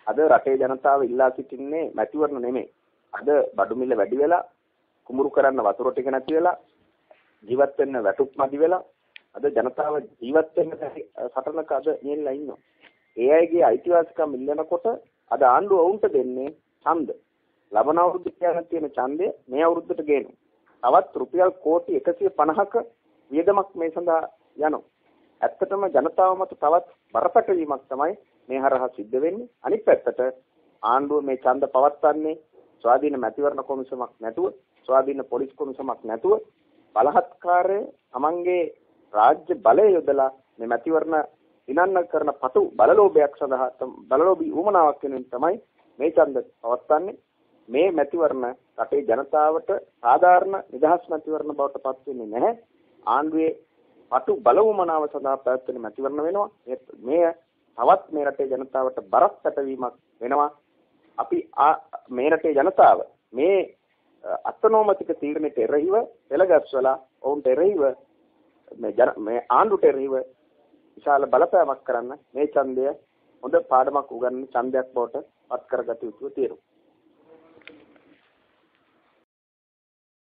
අද රටේ ජනතාව ඉල්ලා සිටින්නේ මැතිවරණ නෙමෙයි. අද බඩු මිල වැඩි වෙලා, කුඹුරු කරන්න වතුර ටික නැති වෙලා, ජීවත් වෙන්න වැටුප් මදි වෙලා, අද ජනතාව ජීවත් වෙන්න සටනක අද නියැලලා ඉන්නවා. ඒ අයගේ අයිතිවාසිකම් ඉල්ලනකොට අද ආණ්ඩුව වුන්ට දෙන්නේ ඡන්ද. ලබන අවුරුද්ද කියන තියෙන ඡන්දය මේ අවුරුද්දට ගේනවා. තවත් රුපියල් කෝටි 150ක වියදමක් මේ සඳහා යනවා. ඇත්තටම ජනතාව මත තවත් බරපතලීමක් තමයි මේ හරහා සිද්ධ වෙන්නේ. අනිත් පැත්තට ආණ්ඩුව මේ ඡන්ද පවත්වන්නේ ස්වාධීන මැතිවරණ කොමිසමක් නැතුව, ස්වාධීන පොලිස් කොමිසමක් නැතුව බලහත්කාරය තමන්ගේ රාජ්‍ය බලය යොදලා මේ මැතිවරණ ඉනන්න කරන පටු බලලෝභයක් සඳහා බලලෝභී උමනාවක් වෙනුවෙන් තමයි මේ ඡන්ද පවත්වන්නේ. මේ මැතිවරණ රටේ ජනතාවට සාධාරණ නිදහස් මැතිවරණ බවට පත් වෙන්නේ නැහැ. ආණ්ඩුවේ පටු බලවමනාව සඳහා පැවැත්වෙන මැතිවරණ වෙනවා. මේ තවත් මේ රටේ ජනතාවට බරක් පැටවීමක් වෙනවා. අපි මේ රටේ ජනතාව මේ අත්නෝමතික තීරණයට එරෙහිව පෙළගස්වලා ඔවුන්ට එරෙහිව මේ ආණ්ඩුවට එරෙහිව විශාල බලපෑමක් කරන්න මේ ඡන්දය හොඳ පාඩමක් උගන්වන ඡන්දයක් බවට පත් කරගත යුතුව තියෙනවා.